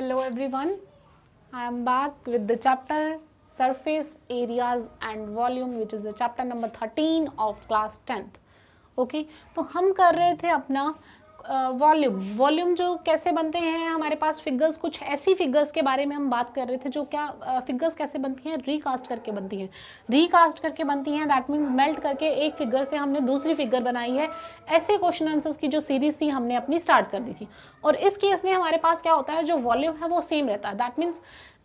Hello everyone, I am back with the chapter Surface Areas and Volume, which is the chapter number 13 of class 10th. Okay, तो हम कर रहे थे अपना volume जो कैसे बनते हैं, हमारे पास फिगर्स, कुछ ऐसी फिगर्स के बारे में हम बात कर रहे थे जो क्या फिगर्स कैसे बनती हैं, रीकास्ट करके बनती हैं। दैट मीन्स मेल्ट करके एक फिगर से हमने दूसरी फिगर बनाई है। ऐसे क्वेश्चन आंसर्स की जो सीरीज थी हमने अपनी स्टार्ट कर दी थी। और इस केस में हमारे पास क्या होता है, जो वॉल्यूम है वो सेम रहता है। दैट मीन्स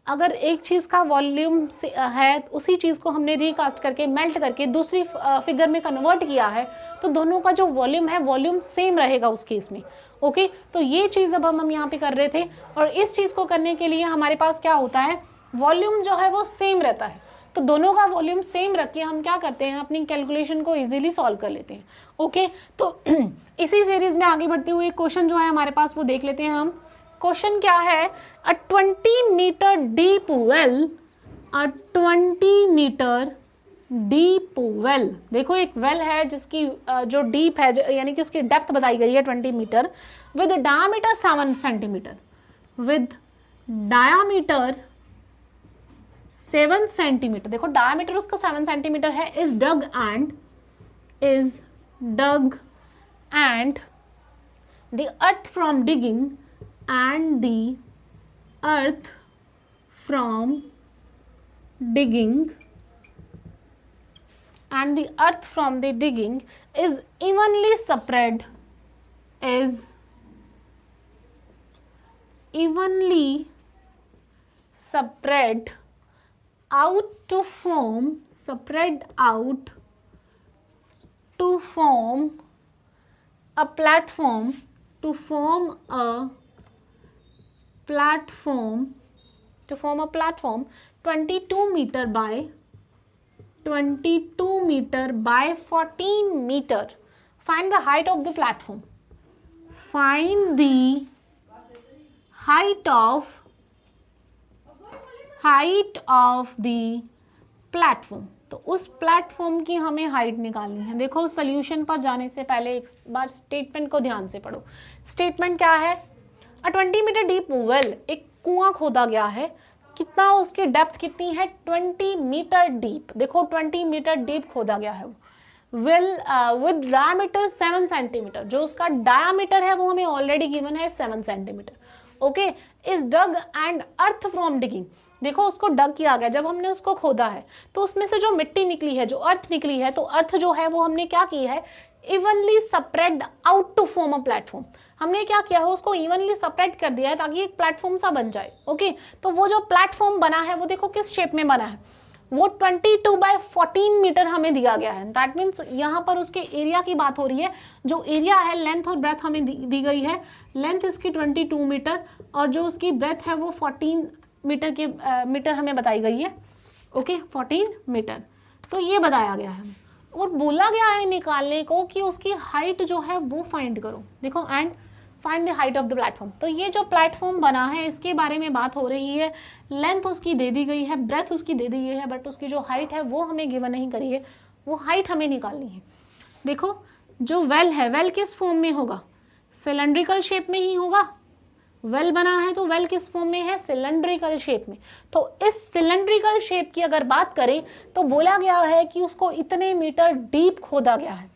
अगर एक चीज़ का वॉल्यूम है, उसी चीज़ को हमने रिकास्ट करके मेल्ट करके दूसरी फिगर में कन्वर्ट किया है, तो दोनों का जो वॉल्यूम है वॉल्यूम सेम रहेगा उस केस में। ओके, तो ये चीज़ अब हम यहाँ पे कर रहे थे। और इस चीज़ को करने के लिए हमारे पास क्या होता है, वॉल्यूम जो है वो सेम रहता है। तो दोनों का वॉल्यूम सेम रख के हम क्या करते हैं, अपनी कैलकुलेशन को इजीली सॉल्व कर लेते हैं। ओके, तो इसी सीरीज में आगे बढ़ते हुए क्वेश्चन जो है हमारे पास वो देख लेते हैं हम। क्वेश्चन क्या है, अ 20 मीटर डीप वेल, देखो एक वेल है जिसकी जो डीप है, यानी कि उसकी डेप्थ बताई गई है 20 मीटर, विद डायमीटर 7 सेंटीमीटर, देखो डायमीटर उसका 7 सेंटीमीटर है, is dug and the earth from digging is evenly spread out to form a platform 22 meter by 14 meter. Find the height of the platform. Find the height of the platform. तो उस platform की हमें height निकालनी है। देखो solution पर जाने से पहले एक बार स्टेटमेंट को ध्यान से पढ़ो। स्टेटमेंट क्या है, अ 20 मीटर डीप वेल, एक कुआं खोदा गया है, कितना उसकी डेप्थ कितनी है, 20 मीटर डीप। देखो 20 मीटर डीप खोदा गया है वेल विद डायमीटर 7 सेंटीमीटर, जो उसका डायमीटर है वो हमें ऑलरेडी गिवन है 7 centimetre. Okay, is dug and earth from digging, देखो उसको डग किया गया, जब हमने उसको खोदा है तो उसमें से जो मिट्टी निकली है, जो अर्थ निकली है, तो अर्थ जो है वो हमने क्या की है, evenly spread out to form a platform. हमने क्या किया है, उसको इवनली स्प्रेड कर दिया है ताकि एक प्लेटफॉर्म सा बन जाए। ओके, तो वो जो प्लेटफॉर्म बना है वो देखो किस शेप में बना है, वो 22 बाय 14 मीटर हमें दिया गया है। दैट मीन्स यहाँ पर उसके एरिया की बात हो रही है। जो एरिया है, लेंथ और ब्रेथ हमें दी गई है। लेंथ इसकी 22 मीटर और जो उसकी ब्रेथ है वो 14 मीटर हमें बताई गई है। ओके, 14 मीटर, तो ये बताया गया है और बोला गया है निकालने को कि उसकी हाइट जो है वो फाइंड करो। देखो, and find the height of the platform. तो ये जो प्लेटफॉर्म बना है इसके बारे में बात हो रही है। लेंथ उसकी दे दी गई है, ब्रेथ उसकी दे दी गई है, बट उसकी जो हाइट है वो हमें गिवन नहीं करी है, वो हाइट हमें निकालनी है। देखो जो वेल है, वेल किस फॉर्म में होगा, सिलेंड्रिकल शेप में ही होगा। वेल बना है तो वेल किस फॉर्म में है, सिलेंड्रिकल शेप में। तो इस सिलेंड्रिकल शेप की अगर बात करें तो बोला गया है कि उसको इतने मीटर डीप खोदा गया है,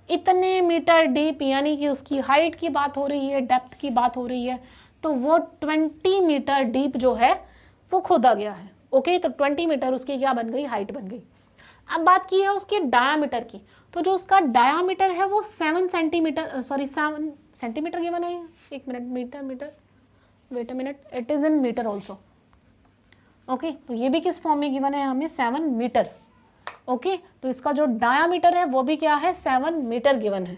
इतने मीटर डीप, यानी कि उसकी हाइट की बात हो रही है, डेप्थ की बात हो रही है, तो वो 20 मीटर डीप जो है वो खोदा गया है। ओके, तो 20 मीटर उसकी क्या बन गई, हाइट बन गई। अब बात की है उसके डायामीटर की, तो जो उसका डायामीटर है वो 7 सेंटीमीटर, 7 सेंटीमीटर गिवन है। एक minute, metre wait a minute, it is in metre also. Okay, तो ये भी किस फॉर्म में गिवन है हमें, 7 मीटर। ओके, तो इसका जो डायामीटर है वो भी क्या है, 7 मीटर गिवन है।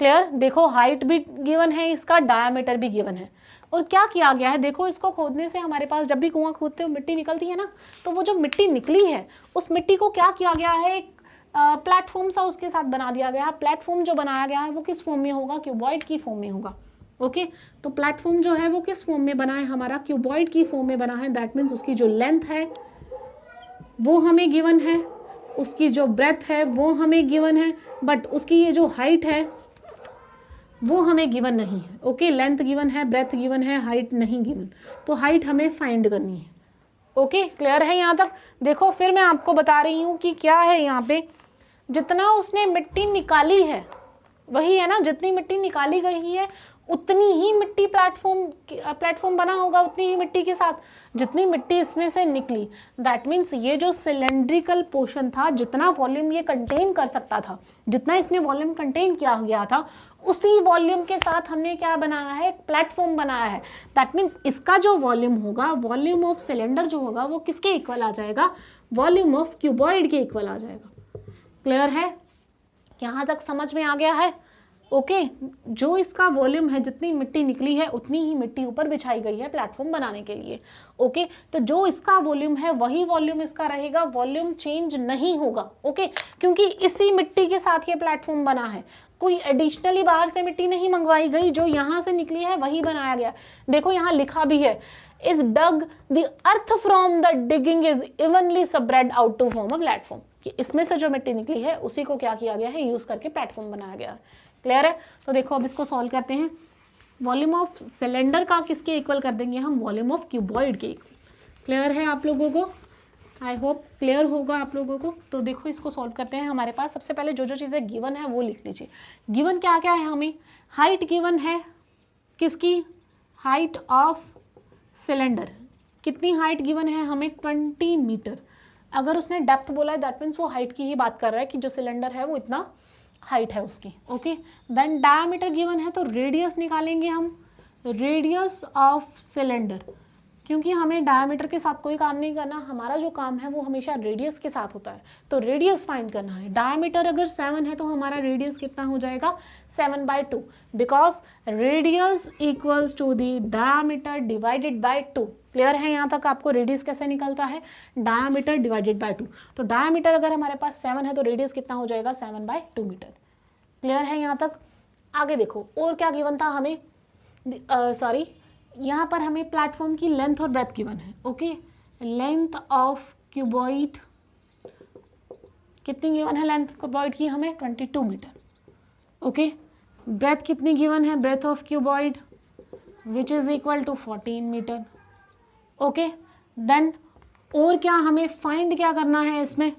क्लियर, देखो हाइट भी गिवन है, इसका डायामीटर भी गिवन है। और क्या किया गया है, देखो इसको खोदने से हमारे पास, जब भी कुआं खोदते हो मिट्टी निकलती है ना, तो वो जो मिट्टी निकली है उस मिट्टी को क्या किया गया है, एक प्लेटफॉर्म सा उसके साथ बना दिया गया। प्लेटफॉर्म जो बनाया गया है वो किस फॉर्म में होगा, क्यूबॉइड की फॉर्म में होगा। ओके, तो प्लेटफॉर्म जो है वो किस फॉर्म में बना है, हमारा क्यूबॉइड की फॉर्म में बना है। दैट मीन्स उसकी जो लेंथ है वो हमें गिवन है, उसकी जो ब्रेथ है वो हमें गिवन है, बट उसकी ये जो हाइट है वो हमें गिवन नहीं है। ओके, लेंथ गिवन है, ब्रेथ गिवन है, हाइट नहीं गिवन, तो हाइट हमें फाइंड करनी है। ओके, क्लियर है यहाँ तक? देखो फिर मैं आपको बता रही हूँ कि क्या है यहाँ पे, जितना उसने मिट्टी निकाली है वही है ना, जितनी मिट्टी निकाली गई है उतनी ही मिट्टी प्लेटफॉर्म बना होगा, उतनी ही मिट्टी के साथ जितनी मिट्टी इसमें से निकली। दैट मीन्स ये जो सिलेंड्रिकल पोर्शन था, जितना वॉल्यूम ये कंटेन कर सकता था, जितना इसमें वॉल्यूम कंटेन किया गया था, उसी वॉल्यूम के साथ हमने क्या बनाया है, एक प्लेटफॉर्म बनाया है। दैट मीन्स इसका जो वॉल्यूम होगा, वॉल्यूम ऑफ सिलेंडर जो होगा, वो किसके इक्वल आ जाएगा, वॉल्यूम ऑफ क्यूबॉइड के इक्वल आ जाएगा। क्लियर है? यहाँ तक समझ में आ गया है? ओके, जो इसका वॉल्यूम है, जितनी मिट्टी निकली है उतनी ही मिट्टी ऊपर बिछाई गई है प्लेटफॉर्म बनाने के लिए। ओके, तो जो इसका वॉल्यूम है वही वॉल्यूम इसका रहेगा, वॉल्यूम चेंज नहीं होगा। ओके, क्योंकि इसी मिट्टी के साथ ये प्लेटफॉर्म बना है, कोई एडिशनली बाहर से मिट्टी नहीं मंगवाई गई, जो यहाँ से निकली है वही बनाया गया। देखो यहाँ लिखा भी है, is dug the earth from the digging is evenly spread out to form a platform, कि इसमें से जो मिट्टी निकली है उसी को क्या किया गया है, यूज करके प्लेटफॉर्म बनाया गया है। क्लियर है? तो देखो अब इसको सॉल्व करते हैं। वॉल्यूम ऑफ सिलेंडर का किसके इक्वल कर देंगे हम, वॉल्यूम ऑफ क्यूबॉइड के इक्वल। क्लियर है आप लोगों को? आई होप क्लियर होगा आप लोगों को। तो देखो इसको सॉल्व करते हैं। हमारे पास सबसे पहले जो जो चीज़ें गिवन है वो लिख लीजिए। गिवन क्या क्या है हमें, हाइट गिवन है किसकी, हाइट ऑफ सिलेंडर, कितनी हाइट गिवन है हमें, 20 मीटर। अगर उसने डेप्थ बोला है दैट मीन्स वो हाइट की ही बात कर रहा है कि जो सिलेंडर है वो इतना हाइट है उसकी। ओके, देन डायमीटर गिवन है, तो रेडियस निकालेंगे हम, रेडियस ऑफ सिलेंडर, क्योंकि हमें डायमीटर के साथ कोई काम नहीं करना, हमारा जो काम है वो हमेशा रेडियस के साथ होता है, तो रेडियस फाइंड करना है। डायमीटर अगर 7 है तो हमारा रेडियस कितना हो जाएगा, 7/2, because radius equals to the diameter divided by 2। Clear है यहाँ तक आपको रेडियस कैसे निकलता है, डायमीटर डिवाइडेड बाय 2। तो डायमीटर अगर हमारे पास 7 है तो रेडियस कितना हो जाएगा, 7/2 मीटर। क्लियर है यहाँ तक? आगे देखो और क्या गिवन था हमें, सॉरी यहाँ पर हमें प्लेटफॉर्म की लेंथ और ब्रेथ गिवन है। ओके, लेंथ ऑफ क्यूबॉइड कितनी गिवन है, लेंथ क्यूबॉइड की हमें 22 मीटर। ओके, ब्रेथ कितनी गिवन है, breadth of cuboid which is equal to 14 metre. Okay, then और क्या हमें फाइंड क्या करना है इसमें,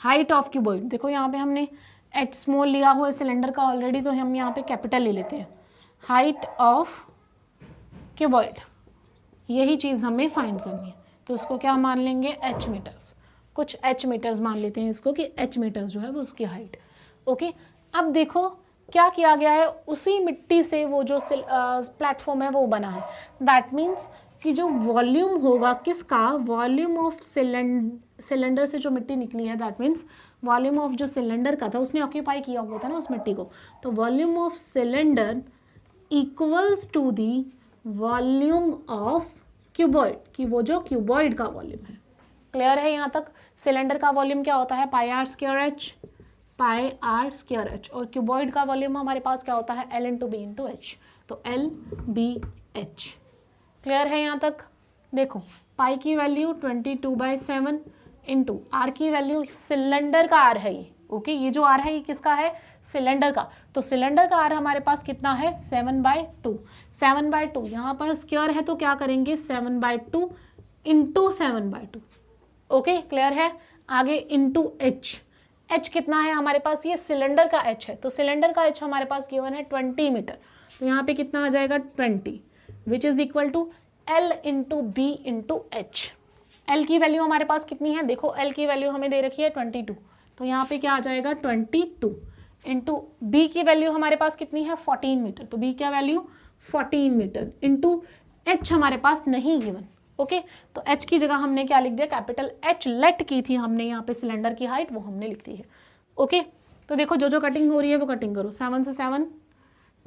हाइट ऑफ क्यूबॉइड। देखो यहाँ पे हमने एच स्मॉल लिया हुआ है सिलेंडर का ऑलरेडी, तो हम यहाँ पे कैपिटल ले लेते हैं, हाइट ऑफ क्यूबॉइड, यही चीज़ हमें फाइंड करनी है। तो उसको क्या मान लेंगे, एच मीटर्स, कुछ एच मीटर्स मान लेते हैं इसको कि एच मीटर्स जो है वो उसकी हाइट। ओके, अब देखो क्या किया गया है, उसी मिट्टी से वो जो प्लेटफॉर्म है वो बना है। दैट मीन्स कि जो वॉल्यूम होगा किसका, वॉल्यूम ऑफ सिलेंडर से जो मिट्टी निकली है, दैट मीन्स वॉल्यूम ऑफ जो सिलेंडर का था उसने ऑक्यूपाई किया हुआ था ना उस मिट्टी को, तो volume of cylinder equals to the volume of cuboid, कि वो जो क्यूबॉइड का वॉल्यूम है। क्लियर है यहाँ तक? सिलेंडर का वॉल्यूम क्या होता है, πr²h, πr²h, और क्यूबॉइड का वॉल्यूम हमारे पास क्या होता है, L/B/H, तो LBH। क्लियर है यहाँ तक? देखो पाई की वैल्यू 22/7 इंटू आर की वैल्यू, सिलेंडर का आर है ये। ओके, ये जो आर है ये किसका है, सिलेंडर का, तो सिलेंडर का आर हमारे पास कितना है, 7/2। 7/2 यहाँ पर स्क्वायर है तो क्या करेंगे, 7/2 इंटू 7/2। ओके, क्लियर है? आगे इंटू एच, एच कितना है हमारे पास, ये सिलेंडर का एच है, तो सिलेंडर का एच हमारे पास गिवन है 20 मीटर, तो यहाँ पे कितना आ जाएगा 20, which is equal to L/B/H। L की वैल्यू हमारे पास कितनी है, देखो L की वैल्यू हमें दे रखी है 22, तो यहाँ पे क्या आ जाएगा 22 इंटू B की वैल्यू हमारे पास कितनी है 14 मीटर, तो B क्या वैल्यू 14 मीटर इंटू H हमारे पास नहीं गिवन। ओके, तो H की जगह हमने क्या लिख दिया, कैपिटल H लेट की थी हमने यहाँ पे सिलेंडर की हाइट, वो हमने लिख दी है। ओके, तो देखो जो जो कटिंग हो रही है वो कटिंग करो, 7 से 7,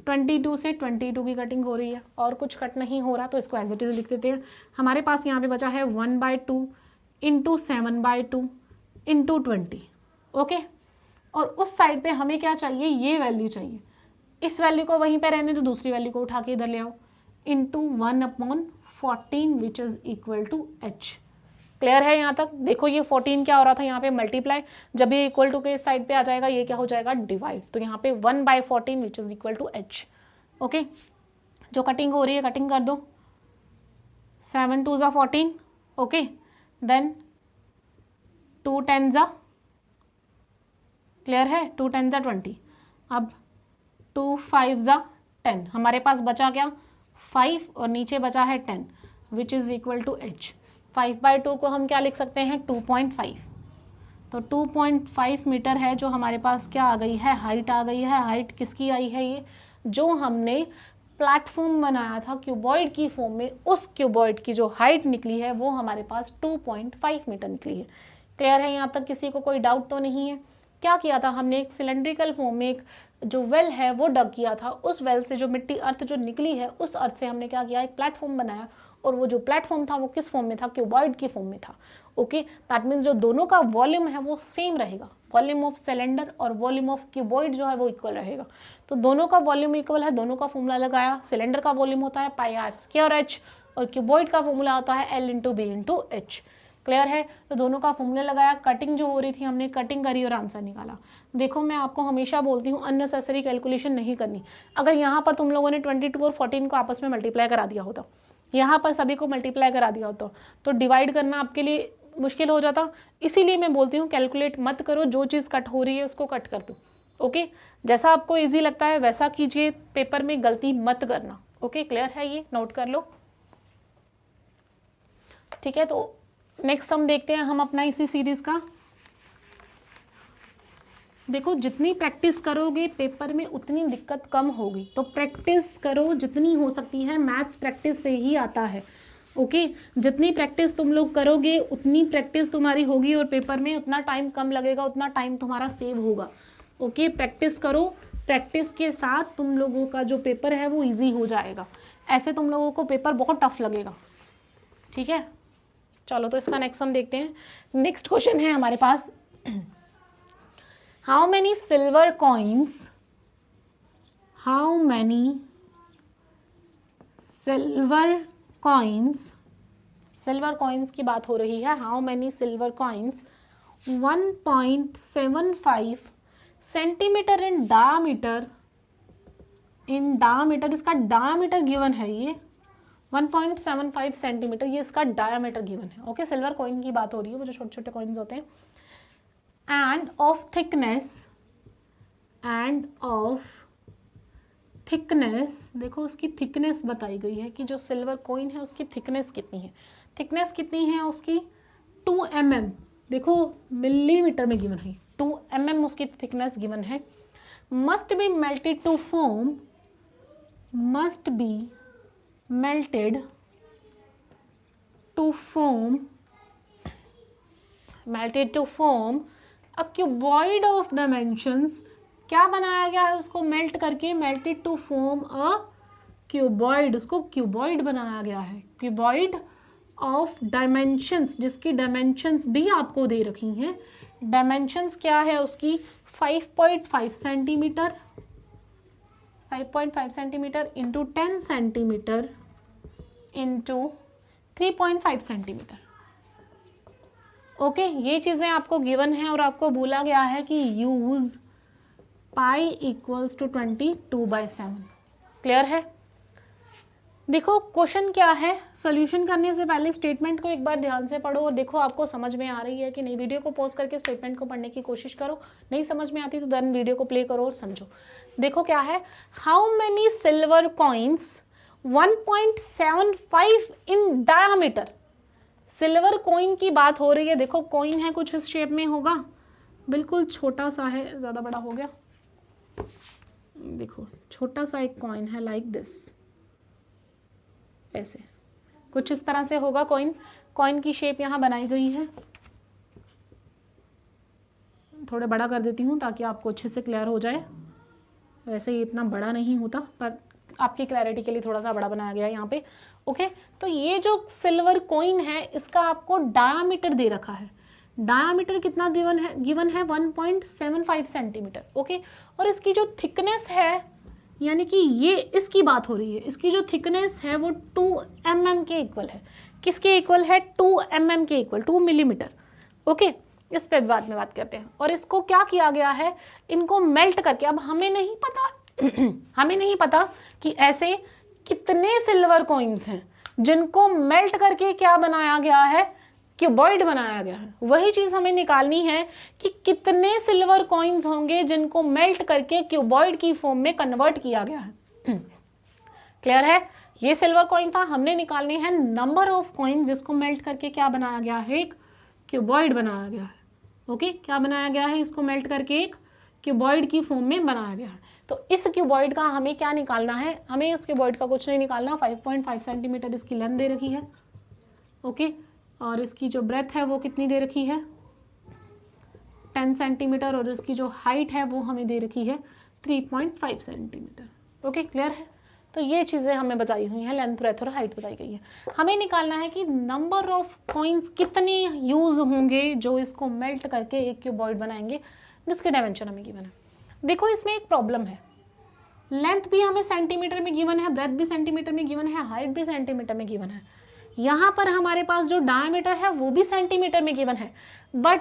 22 से 22 की कटिंग हो रही है, और कुछ कट नहीं हो रहा तो इसको एज इट इज लिख देते हैं। हमारे पास यहाँ पे बचा है 1/2 इंटू 7/2 इंटू 20। ओके, और उस साइड पे हमें क्या चाहिए, ये वैल्यू चाहिए, इस वैल्यू को वहीं पे रहने तो दूसरी वैल्यू को उठा के इधर ले आओ, into 1/14 which is equal to H। Clear है यहाँ तक? देखो ये 14 क्या हो रहा था यहाँ पे मल्टीप्लाई, जब ये इक्वल टू के इस साइड पे आ जाएगा ये क्या हो जाएगा डिवाइड, तो यहाँ पे 1/14 which is equal to h। Okay, जो कटिंग हो रही है कटिंग कर दो, 7 2 = 14, ओके, देन 2 10 = क्लियर है, 2 10 = 20, अब 2 5 = 10, हमारे पास बचा क्या 5 और नीचे बचा है 10 which is equal to h। 5/2 को हम क्या लिख सकते हैं 2.5, तो 2.5 मीटर है जो हमारे पास क्या आ गई है हाइट आ गई है। हाइट किसकी आई है, ये जो हमने प्लेटफॉर्म बनाया था क्यूबॉइड की फॉर्म में, उस क्यूबॉइड की जो हाइट निकली है वो हमारे पास 2.5 मीटर निकली है। क्लियर है यहाँ तक? किसी को कोई डाउट तो नहीं है? क्या किया था हमने, एक सिलेंड्रिकल फॉर्म में एक जो वेल है वो डग किया था, उस वेल से जो मिट्टी अर्थ जो निकली है उस अर्थ से हमने क्या किया एक प्लेटफॉर्म बनाया, और वो जो प्लेटफॉर्म था वो किस फॉर्म में था क्यूबॉइड की फॉर्म में था। ओके, दैट मीन्स जो दोनों का वॉल्यूम है वो सेम रहेगा, वॉल्यूम ऑफ सिलेंडर और वॉल्यूम ऑफ क्यूबॉइड जो है वो इक्वल रहेगा। तो दोनों का वॉल्यूम इक्वल है, दोनों का फॉर्मूला लगाया, सिलेंडर का वॉल्यूम होता है πr² और क्यूबॉइड का फॉर्मूला होता है L × B × H। क्लियर है? तो दोनों का फॉर्मूला लगाया, कटिंग जो हो रही थी हमने कटिंग करी और आंसर निकाला। देखो मैं आपको हमेशा बोलती हूँ अननेसेसरी कैलकुलेशन नहीं करनी। अगर यहाँ पर तुम लोगों ने 22 और 14 को आपस में मल्टीप्लाई करा दिया होता, यहाँ पर सभी को मल्टीप्लाई करा दिया होता, तो डिवाइड करना आपके लिए मुश्किल हो जाता। इसीलिए मैं बोलती हूँ कैलकुलेट मत करो, जो चीज़ कट हो रही है उसको कट कर दो। ओके, जैसा आपको ईजी लगता है वैसा कीजिए, पेपर में गलती मत करना। ओके, क्लियर है? ये नोट कर लो, ठीक है। तो नेक्स्ट हम देखते हैं हम अपना इसी सीरीज का। देखो जितनी प्रैक्टिस करोगे पेपर में उतनी दिक्कत कम होगी, तो प्रैक्टिस करो जितनी हो सकती है, मैथ्स प्रैक्टिस से ही आता है। ओके, जितनी प्रैक्टिस तुम लोग करोगे उतनी प्रैक्टिस तुम्हारी होगी और पेपर में उतना टाइम कम लगेगा, उतना टाइम तुम्हारा सेव होगा। ओके, प्रैक्टिस करो, प्रैक्टिस के साथ तुम लोगों का जो पेपर है वो इजी हो जाएगा। ऐसे तुम लोगों को पेपर बहुत टफ लगेगा, ठीक है। चलो तो इसका नेक्स्ट हम देखते हैं। नेक्स्ट क्वेश्चन है हमारे पास, how many silver coins silver coins की बात हो रही है। How many silver coins 1.75 centimetre in diameter, इसका डायमीटर गिवन है, ये 1.75 सेंटीमीटर, ये इसका डायमीटर गिवन है। ओके, सिल्वर कॉइन की बात हो रही है, वो जो छोटे छोटे कॉइन्स होते हैं। एंड ऑफ थिकनेस, देखो उसकी थिकनेस बताई गई है कि जो सिल्वर कॉइन है उसकी थिकनेस कितनी है। थिकनेस कितनी है उसकी 2 mm, देखो मिलीमीटर में गिवन है, 2 mm उसकी थिकनेस गिवन है। Must be melted to form a cuboid of dimensions. क्या बनाया गया है उसको मेल्ट करके, melted to form a cuboid, उसको क्यूबॉइड बनाया गया है, क्यूबॉइड ऑफ डायमेंशंस, जिसकी डायमेंशंस भी आपको दे रखी हैं। डायमेंशंस क्या है उसकी 5.5 centimetre, 5.5 centimetre into 10 centimetre into 3.5 centimetre. Okay, ये चीज़ें आपको गिवन है और आपको बोला गया है कि use pi equals to 22/7। Clear है? देखो क्वेश्चन क्या है, सॉल्यूशन करने से पहले स्टेटमेंट को एक बार ध्यान से पढ़ो और देखो आपको समझ में आ रही है कि नहीं। वीडियो को पॉज करके स्टेटमेंट को पढ़ने की कोशिश करो, नहीं समझ में आती तो देन वीडियो को प्ले करो और समझो। देखो क्या है, how many silver coins 1.75 in diameter. Silver coin की बात हो रही है। देखो कॉइन है, कुछ इस शेप में होगा, बिल्कुल छोटा सा है, ज़्यादा बड़ा हो गया, देखो छोटा सा एक कॉइन है लाइक दिस, ऐसे कुछ इस तरह से होगा कॉइन। कॉइन की शेप यहाँ बनाई गई है, थोड़े बड़ा कर देती हूँ ताकि आपको अच्छे से क्लियर हो जाए। वैसे ये इतना बड़ा नहीं होता पर आपकी क्लैरिटी के लिए थोड़ा सा बड़ा बनाया गया है यहाँ पे। ओके, तो ये जो सिल्वर कॉइन है इसका आपको डायामीटर दे रखा है। डायामीटर कितना गिवन है 1.75 सेंटीमीटर। ओके, और इसकी जो थिकनेस है यानी कि ये इसकी बात हो रही है, इसकी जो थिकनेस है वो 2 mm के इक्वल है। किसके इक्वल है? 2 mm के इक्वल, 2 मिलीमीटर। ओके, इस पे बाद में बात करते हैं। और इसको क्या किया गया है, इनको मेल्ट करके, अब हमें नहीं पता हमें नहीं पता कि ऐसे कितने सिल्वर कॉइन्स हैं जिनको मेल्ट करके क्या बनाया गया है, क्यूबॉइड बनाया गया है। वही चीज हमें निकालनी है कि कितने सिल्वर कॉइन्स होंगे जिनको मेल्ट करके क्यूबॉइड की फॉर्म में कन्वर्ट किया गया है। क्लियर है? ये सिल्वर कॉइन था, हमने निकालनी है नंबर ऑफ कॉइन जिसको मेल्ट करके क्या बनाया गया है, एक क्यूबॉइड बनाया गया है। ओके, क्या बनाया गया है, इसको मेल्ट करके एक क्यूबॉइड की फॉर्म में बनाया गया है। तो इस क्यूबॉइड का हमें क्या निकालना है, हमें इस क्यूबॉइड का कुछ नहीं निकालना। 5.5 सेंटीमीटर इसकी लेंथ दे रखी है। ओके, और इसकी जो ब्रेथ है वो कितनी दे रखी है, 10 सेंटीमीटर, और इसकी जो हाइट है वो हमें दे रखी है 3.5 सेंटीमीटर। ओके, क्लियर है? तो ये चीज़ें हमें बताई हुई हैं, लेंथ, ब्रेथ और हाइट बताई गई है। हमें निकालना है कि नंबर ऑफ कॉइन्स कितने यूज होंगे जो इसको मेल्ट करके एक क्यूबॉइड बनाएंगे, जिसके डायमेंशन हमें गिवन है। देखो इसमें एक प्रॉब्लम है, लेंथ भी हमें सेंटीमीटर में गिवन है, ब्रेथ भी सेंटीमीटर में गिवन है, हाइट भी सेंटीमीटर में गिवन है। यहाँ पर हमारे पास जो डायमीटर है वो भी सेंटीमीटर में गिवन है, बट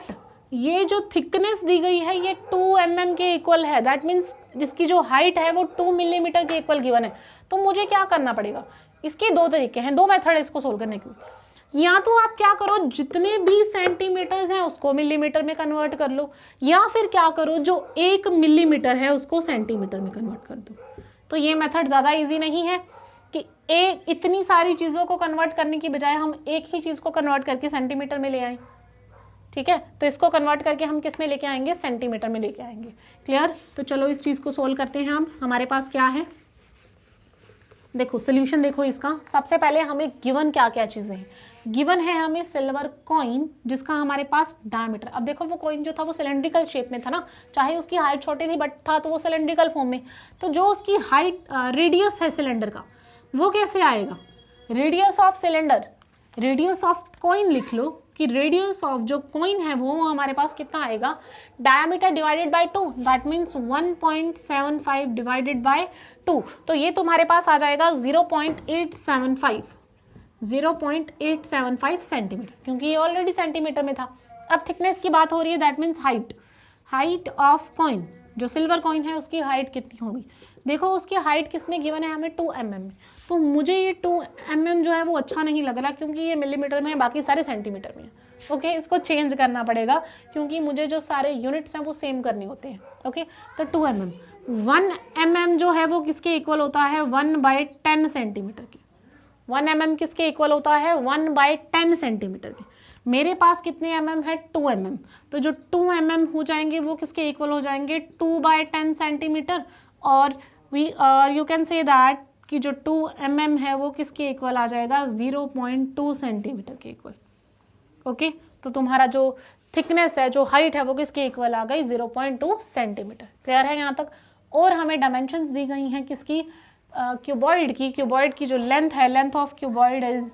ये जो थिकनेस दी गई है ये 2 mm के इक्वल है। दैट मीन्स जिसकी जो हाइट है वो 2 मिलीमीटर के इक्वल गिवन है। तो मुझे क्या करना पड़ेगा, इसके दो तरीके हैं, दो मेथड है इसको सोल्व करने के। या तो आप क्या करो, जितने भी सेंटीमीटर्स हैं उसको मिलीमीटर में कन्वर्ट कर लो, या फिर क्या करो, जो 1 मिलीमीटर है उसको सेंटीमीटर में कन्वर्ट कर दो। तो ये मेथड ज़्यादा ईजी नहीं है कि एक इतनी सारी चीज़ों को कन्वर्ट करने की बजाय हम एक ही चीज़ को कन्वर्ट करके सेंटीमीटर में ले आए। ठीक है, तो इसको कन्वर्ट करके हम किस में लेके आएंगे, सेंटीमीटर में लेके आएंगे। क्लियर? तो चलो इस चीज़ को सोल्व करते हैं हम। हमारे पास क्या है, देखो सोल्यूशन देखो इसका। सबसे पहले हमें गिवन क्या क्या चीज़ें हैं। गिवन है हमें सिल्वर कॉइन जिसका हमारे पास डायमीटर, अब देखो वो कॉइन जो था वो सिलेंड्रिकल शेप में था ना, चाहे उसकी हाइट छोटी थी बट था तो वो सिलेंड्रिकल फॉर्म में। तो जो उसकी हाइट रेडियस है सिलेंडर का वो कैसे आएगा, radius of cylinder, radius of coin लिख लो कि रेडियस ऑफ जो कॉइन है वो हमारे पास कितना आएगा, diameter divided by 2, that means 1.75 divided by 2। तो ये तुम्हारे पास आ जाएगा 0.875 सेंटीमीटर, क्योंकि ये ऑलरेडी सेंटीमीटर में था। अब थिकनेस की बात हो रही है, that means height of coin, जो सिल्वर कॉइन है उसकी हाइट कितनी होगी। देखो उसकी हाइट किस में गिवन है हमें, 2 mm में। तो मुझे ये 2 mm जो है वो अच्छा नहीं लग रहा, क्योंकि ये मिलीमीटर में है, बाकी सारे सेंटीमीटर में है। ओके, इसको चेंज करना पड़ेगा क्योंकि मुझे जो सारे यूनिट्स हैं वो सेम करने होते हैं। ओके, तो 2 mm, 1 mm जो है वो किसके इक्वल होता है, 1/10 सेंटीमीटर की। 1 mm किसके इक्वल होता है, 1/10 सेंटीमीटर की। मेरे पास कितने mm है, 2 mm। तो जो 2 mm हो जाएंगे वो किसके इक्वल हो जाएंगे, 2/10 सेंटीमीटर। और यू कैन से दैट कि जो 2 mm है वो किसके इक्वल आ जाएगा, 0.2 सेंटीमीटर के इक्वल। ओके, तो तुम्हारा जो थिकनेस है, जो हाइट है वो किसके इक्वल आ गई, 0.2 सेंटीमीटर। क्लियर है यहाँ तक? और हमें डायमेंशंस दी गई हैं किसकी, क्यूबॉइड की। क्यूबॉइड की जो लेंथ है, length of cuboid is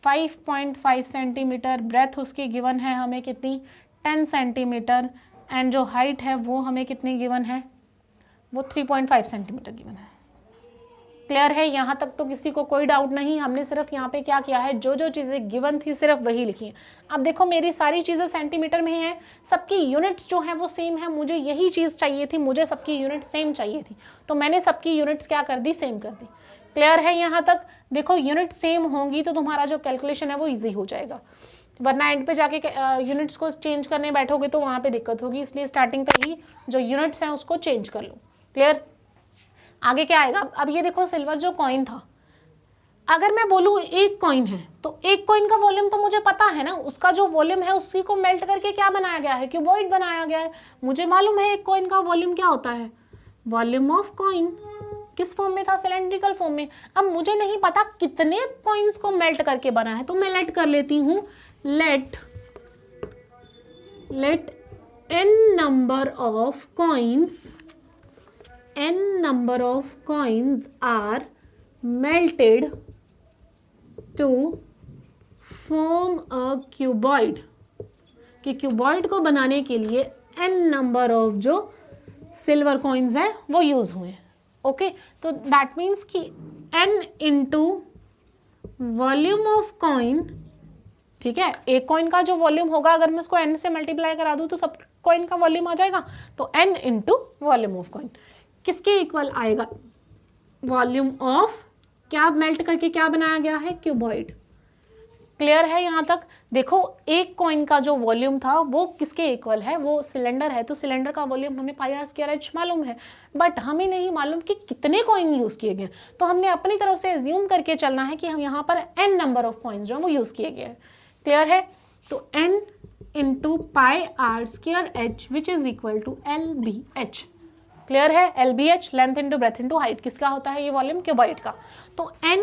5.5 centimetre, breadth उसकी गिवन है हमें कितनी, 10 सेंटीमीटर, एंड जो हाइट है वो हमें कितनी गिवन है, वो 3.5 सेंटीमीटर गिवन है। क्लियर है? यहाँ तक तो किसी को कोई डाउट नहीं। हमने सिर्फ यहाँ पे क्या किया है, जो जो चीज़ें गिवन थी सिर्फ वही लिखी है। अब देखो मेरी सारी चीज़ें सेंटीमीटर में हैं, सबकी यूनिट्स जो हैं वो सेम है। मुझे यही चीज़ चाहिए थी, मुझे सबकी यूनिट सेम चाहिए थी, तो मैंने सबकी यूनिट्स क्या कर दी, सेम कर दी। क्लियर है यहाँ तक? देखो यूनिट सेम होंगी तो तुम्हारा जो कैलकुलेशन है वो ईजी हो जाएगा, वरना एंड पे जाके यूनिट्स को चेंज करने बैठोगे तो वहाँ पे दिक्कत होगी। इसलिए स्टार्टिंग पे ही जो यूनिट्स हैं उसको चेंज कर लो। क्लियर? आगे क्या आएगा, अब ये देखो सिल्वर जो कॉइन था, अगर मैं बोलूँ एक कॉइन है तो एक कॉइन का वॉल्यूम तो मुझे पता है ना, उसका जो वॉल्यूम है उसी को मेल्ट करके क्या बनाया गया है, क्यूबॉइड बनाया गया है। मुझे मालूम है एक कॉइन का वॉल्यूम क्या होता है, वॉल्यूम ऑफ कॉइन। किस फॉर्म में था, सिलेंड्रिकल फॉर्म में। अब मुझे नहीं पता कितने कॉइन्स को मेल्ट करके बना है, तो मैं लेट कर लेती हूँ, late n number of coins are melted to form a cuboid, कि क्यूबॉइड को बनाने के लिए n नंबर ऑफ जो सिल्वर कॉइन्स हैं वो यूज हुए। ओके, तो दैट मीन्स कि n into volume of coin, ठीक है, एक कॉइन का जो वॉल्यूम होगा अगर मैं उसको n से मल्टीप्लाई करा दूं तो सब कॉइन का वॉल्यूम आ जाएगा, तो n into volume of coin किसके इक्वल आएगा, वॉल्यूम ऑफ, क्या मेल्ट करके क्या बनाया गया है, क्यूबॉइड। क्लियर है यहाँ तक। देखो एक कॉइन का जो वॉल्यूम था वो किसके इक्वल है, वो सिलेंडर है, तो सिलेंडर का वॉल्यूम हमें पाई आर स्क्वायर एच मालूम है, बट हमें नहीं मालूम कि कितने कॉइन यूज किए गए, तो हमने अपनी तरफ से एज्यूम करके चलना है कि हम यहाँ पर n नंबर ऑफ कॉइन्स जो है वो यूज किए गए हैं। क्लियर है, तो n into pi R square H which is equal to L B H. Clear है, L B H length into breadth into height किसका होता है, ये वॉल्यूम क्यूबॉइड का। तो n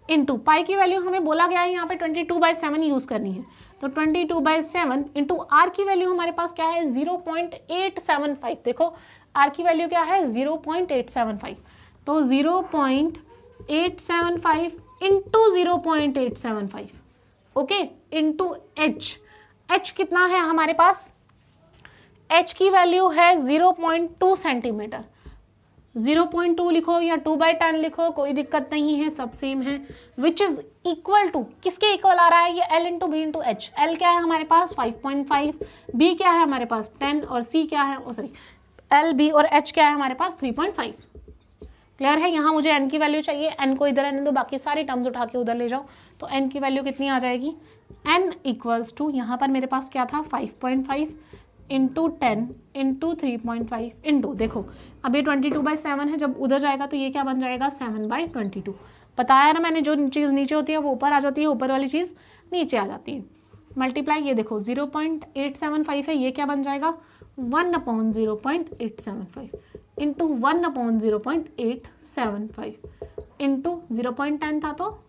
इंटू पाई की वैल्यू हमें बोला गया है यहाँ पे 22/7 यूज करनी है, तो 22/7 इंटू आर की वैल्यू हमारे पास क्या है 0.875। देखो आर की वैल्यू क्या है 0.875, तो 0.875 into 0.875, okay, into H. H कितना है हमारे पास, एच की वैल्यू है 0.2 सेंटीमीटर। 0.2 लिखो या 2/10 लिखो, कोई दिक्कत नहीं है, सब सेम है। विच इज इक्वल टू, किसके इक्वल आ रहा है ये, L into B into H. L क्या है हमारे पास 5.5, बी क्या है हमारे पास 10 और सी क्या है, सॉरी एल बी और एच क्या है हमारे पास 3.5। क्लियर है, यहाँ मुझे n की वैल्यू चाहिए, n को इधर रहने दो, बाकी सारी टर्म्स उठा के उधर ले जाओ, तो n की वैल्यू कितनी आ जाएगी, n इक्वल्स टू, यहाँ पर मेरे पास क्या था 5.5 इंटू 10 इंटू 3.5 इंटू, देखो अब ये 22/7 है, जब उधर जाएगा तो ये क्या बन जाएगा 7/22। बताया ना मैंने, जो चीज़ नीचे होती है वो ऊपर आ जाती है, ऊपर वाली चीज़ नीचे आ जाती है। मल्टीप्लाई, ये देखो 0.875 है, ये क्या बन जाएगा 1/0.875 इंटू 1/0.875 इंटू 0.10 था तो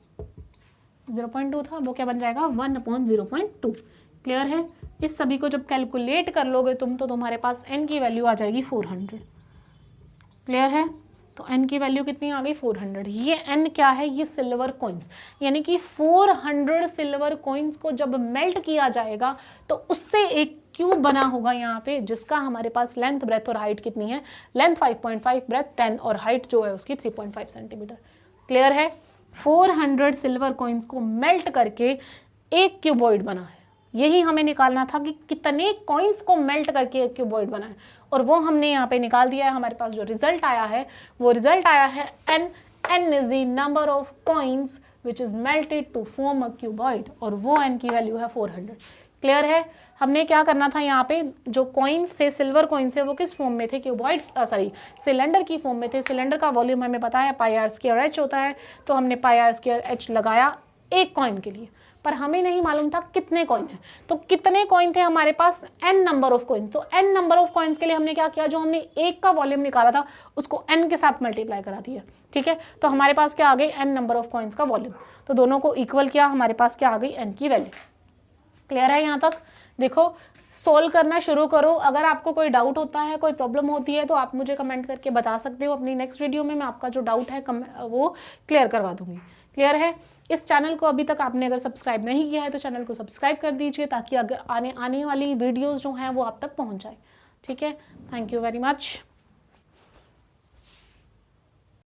0.2 था, वो क्या बन जाएगा 1/0.2। क्लियर है, इस सभी को जब कैलकुलेट कर लोगे तुम तो तुम्हारे पास n की वैल्यू आ जाएगी 400। क्लियर है, तो n की वैल्यू कितनी आ गई 400। ये n क्या है, ये सिल्वर कॉइन्स, यानी कि 400 सिल्वर कॉइन्स को जब मेल्ट किया जाएगा तो उससे एक क्यूब बना होगा यहाँ पे, जिसका हमारे पास लेंथ ब्रेथ और हाइट कितनी है, लेंथ 5.5, ब्रेथ 10 और हाइट जो है उसकी 3.5 सेंटीमीटर। क्लियर है, 400 सिल्वर कॉइन्स को मेल्ट करके एक क्यूबॉइड बना है। यही हमें निकालना था कि कितने कॉइन्स को मेल्ट करके एक क्यूबॉइड बना है, और वो हमने यहाँ पे निकाल दिया है। हमारे पास जो रिजल्ट आया है वो रिजल्ट आया है n is the number of coins which is melted to form a cuboid, और वो n की वैल्यू है 400। क्लियर है, हमने क्या करना था, यहाँ पे जो कॉइन्स थे सिल्वर कॉइन्स थे वो किस फॉर्म में थे, क्यूबॉइड सॉरी सिलेंडर की फॉर्म में थे। सिलेंडर का वॉल्यूम हमें पता है पाई आर स्क्वायर एच होता है, तो हमने पाई आर स्क्वायर एच लगाया एक कॉइन के लिए, पर हमें नहीं मालूम था कितने कॉइन है, तो कितने कॉइन थे हमारे पास n नंबर ऑफ कॉइन, तो n नंबर ऑफ कॉइन्स के लिए हमने क्या किया, जो हमने एक का वॉल्यूम निकाला था उसको n के साथ मल्टीप्लाई करा दिया। ठीक है, तो हमारे पास क्या आ गई n नंबर ऑफ कॉइन्स का वॉल्यूम, तो दोनों को इक्वल किया, हमारे पास क्या आ गई n की वैल्यू। क्लियर है, यहाँ तक देखो सोल्व करना शुरू करो। अगर आपको कोई डाउट होता है, कोई प्रॉब्लम होती है तो आप मुझे कमेंट करके बता सकते हो। अपनी नेक्स्ट वीडियो में मैं आपका जो डाउट है वो क्लियर करवा दूंगी। क्लियर है, इस चैनल को अभी तक आपने अगर सब्सक्राइब नहीं किया है तो चैनल को सब्सक्राइब कर दीजिए, ताकि आने वाली वीडियोस जो हैं वो आप तक पहुंच जाए। ठीक है, थैंक यू वेरी मच।